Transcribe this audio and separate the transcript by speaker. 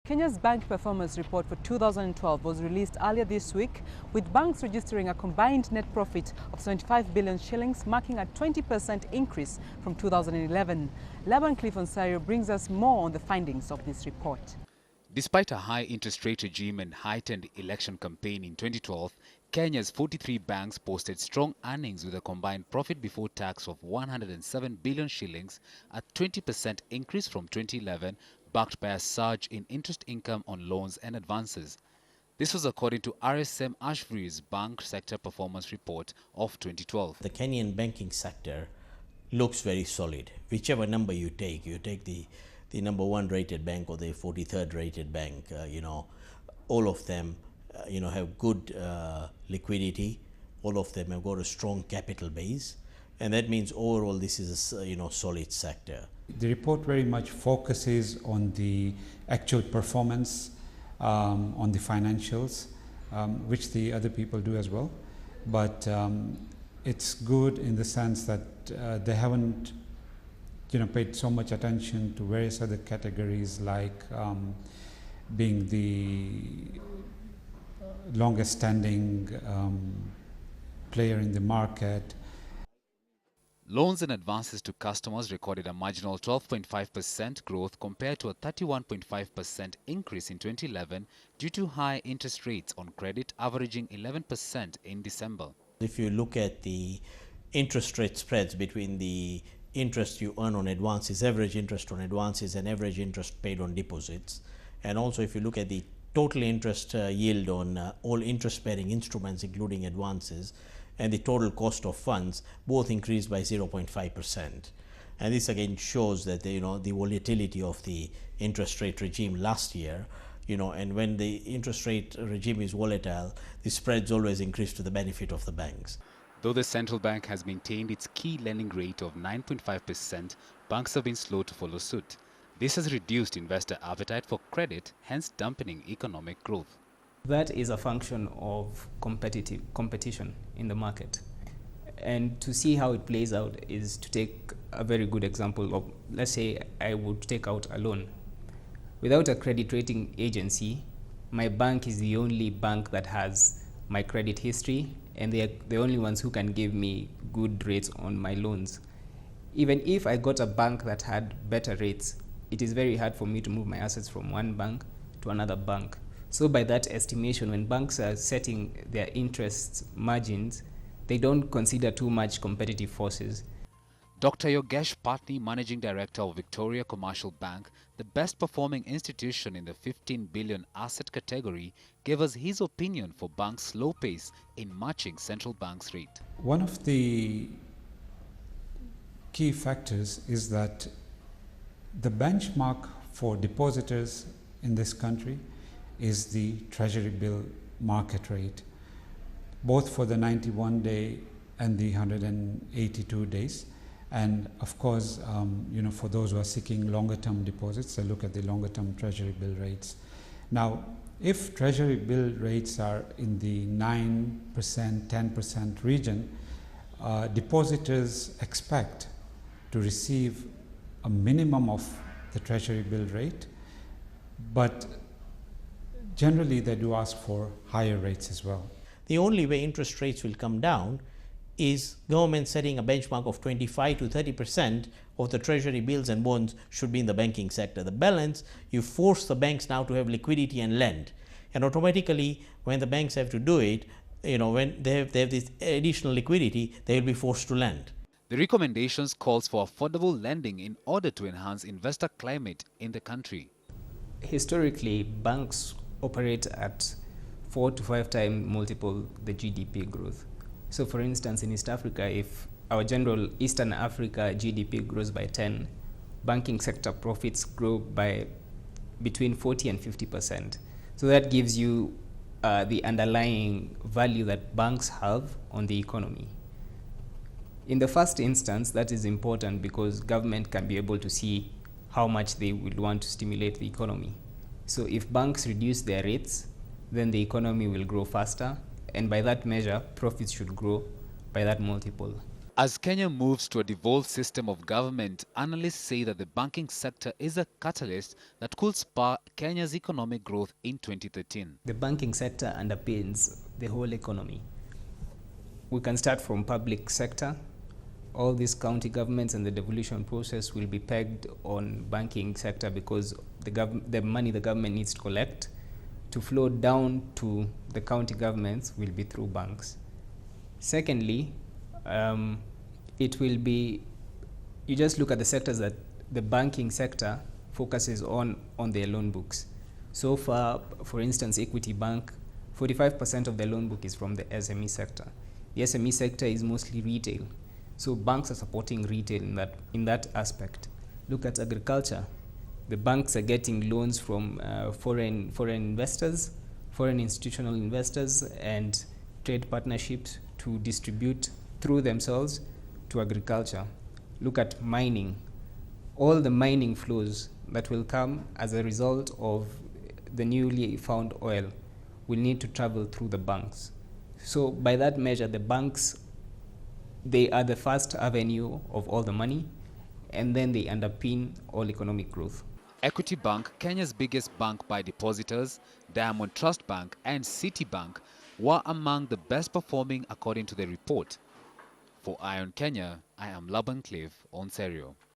Speaker 1: Kenya's bank performance report for 2012 was released earlier this week, with banks registering a combined net profit of 75 billion shillings, marking a 20% increase from 2011. Laban-Cliff Onserio brings us more on the findings of this report.
Speaker 2: Despite a high interest rate regime and heightened election campaign in 2012, Kenya's 43 banks posted strong earnings with a combined profit before tax of 107 billion shillings, a 20% increase from 2011, backed by a surge in interest income on loans and advances. This was according to RSM Ashbury's Bank Sector Performance Report of 2012.
Speaker 3: The Kenyan banking sector looks very solid. Whichever number you take the number one rated bank or the 43rd rated bank, all of them, have good liquidity. All of them have got a strong capital base, and that means overall this is a solid sector.
Speaker 4: The report very much focuses on the actual performance, on the financials, which the other people do as well. But it's good in the sense that they haven't paid so much attention to various other categories, like being the longest standing player in the market.
Speaker 2: Loans and advances to customers recorded a marginal 12.5% growth compared to a 31.5% increase in 2011 due to high interest rates on credit averaging 11% in December.
Speaker 3: If you look at the interest rate spreads between the interest you earn on advances, average interest on advances and average interest paid on deposits, and also if you look at the total interest yield on all interest-bearing instruments including advances, and the total cost of funds, both increased by 0.5%. And this again shows that the volatility of the interest rate regime last year, and when the interest rate regime is volatile, the spreads always increase to the benefit of the banks.
Speaker 2: Though the central bank has maintained its key lending rate of 9.5%, banks have been slow to follow suit. This has reduced investor appetite for credit, hence dampening economic growth.
Speaker 5: That is a function of competition in the market. And to see how it plays out is to take a very good example of, let's say I would take out a loan. Without a credit rating agency, my bank is the only bank that has my credit history, and they are the only ones who can give me good rates on my loans. Even if I got a bank that had better rates, it is very hard for me to move my assets from one bank to another bank. So by that estimation, when banks are setting their interest margins, they don't consider too much competitive forces.
Speaker 2: Dr. Yogesh Patni, Managing Director of Victoria Commercial Bank, the best performing institution in the 15 billion asset category, gave us his opinion for banks' slow pace in matching central bank's rate.
Speaker 4: One of the key factors is that the benchmark for depositors in this country is the Treasury bill market rate, both for the 91-day and the 182 days. And of course, for those who are seeking longer term deposits, they look at the longer term Treasury bill rates. Now, if Treasury bill rates are in the 9%, 10% region, depositors expect to receive a minimum of the Treasury bill rate, but generally they do ask for higher rates as well.
Speaker 3: The only way interest rates will come down is government setting a benchmark of 25 to 30% of the Treasury bills and bonds should be in the banking sector. The balance, you force the banks now to have liquidity and lend. And automatically, when the banks have to do it, when they have this additional liquidity, they will be forced to lend.
Speaker 2: The recommendations calls for affordable lending in order to enhance investor climate in the country.
Speaker 5: Historically, banks operate at 4 to 5 times multiple the GDP growth. So for instance, in East Africa, if our general Eastern Africa GDP grows by 10, banking sector profits grow by between 40 and 50%. So that gives you the underlying value that banks have on the economy. In the first instance, that is important because government can be able to see how much they would want to stimulate the economy. So if banks reduce their rates, then the economy will grow faster, and by that measure, profits should grow by that multiple.
Speaker 2: As Kenya moves to a devolved system of government, analysts say that the banking sector is a catalyst that could spur Kenya's economic growth in 2013.
Speaker 5: The banking sector underpins the whole economy. We can start from public sector. All these county governments and the devolution process will be pegged on banking sector because the money the government needs to collect to flow down to the county governments will be through banks. Secondly, it will be, you just look at the sectors that the banking sector focuses on their loan books. So far, for instance, Equity Bank, 45% of their loan book is from the SME sector. The SME sector is mostly retail. So banks are supporting retail in that aspect. Look at agriculture. The banks are getting loans from foreign investors, foreign institutional investors, and trade partnerships to distribute through themselves to agriculture. Look at mining. All the mining flows that will come as a result of the newly found oil will need to travel through the banks. So by that measure, the banks, they are the first avenue of all the money, and then they underpin all economic growth.
Speaker 2: Equity Bank, Kenya's biggest bank by depositors, Diamond Trust Bank and Citibank were among the best performing according to the report. For Ion Kenya, I am Laban-Cliff, Onserio.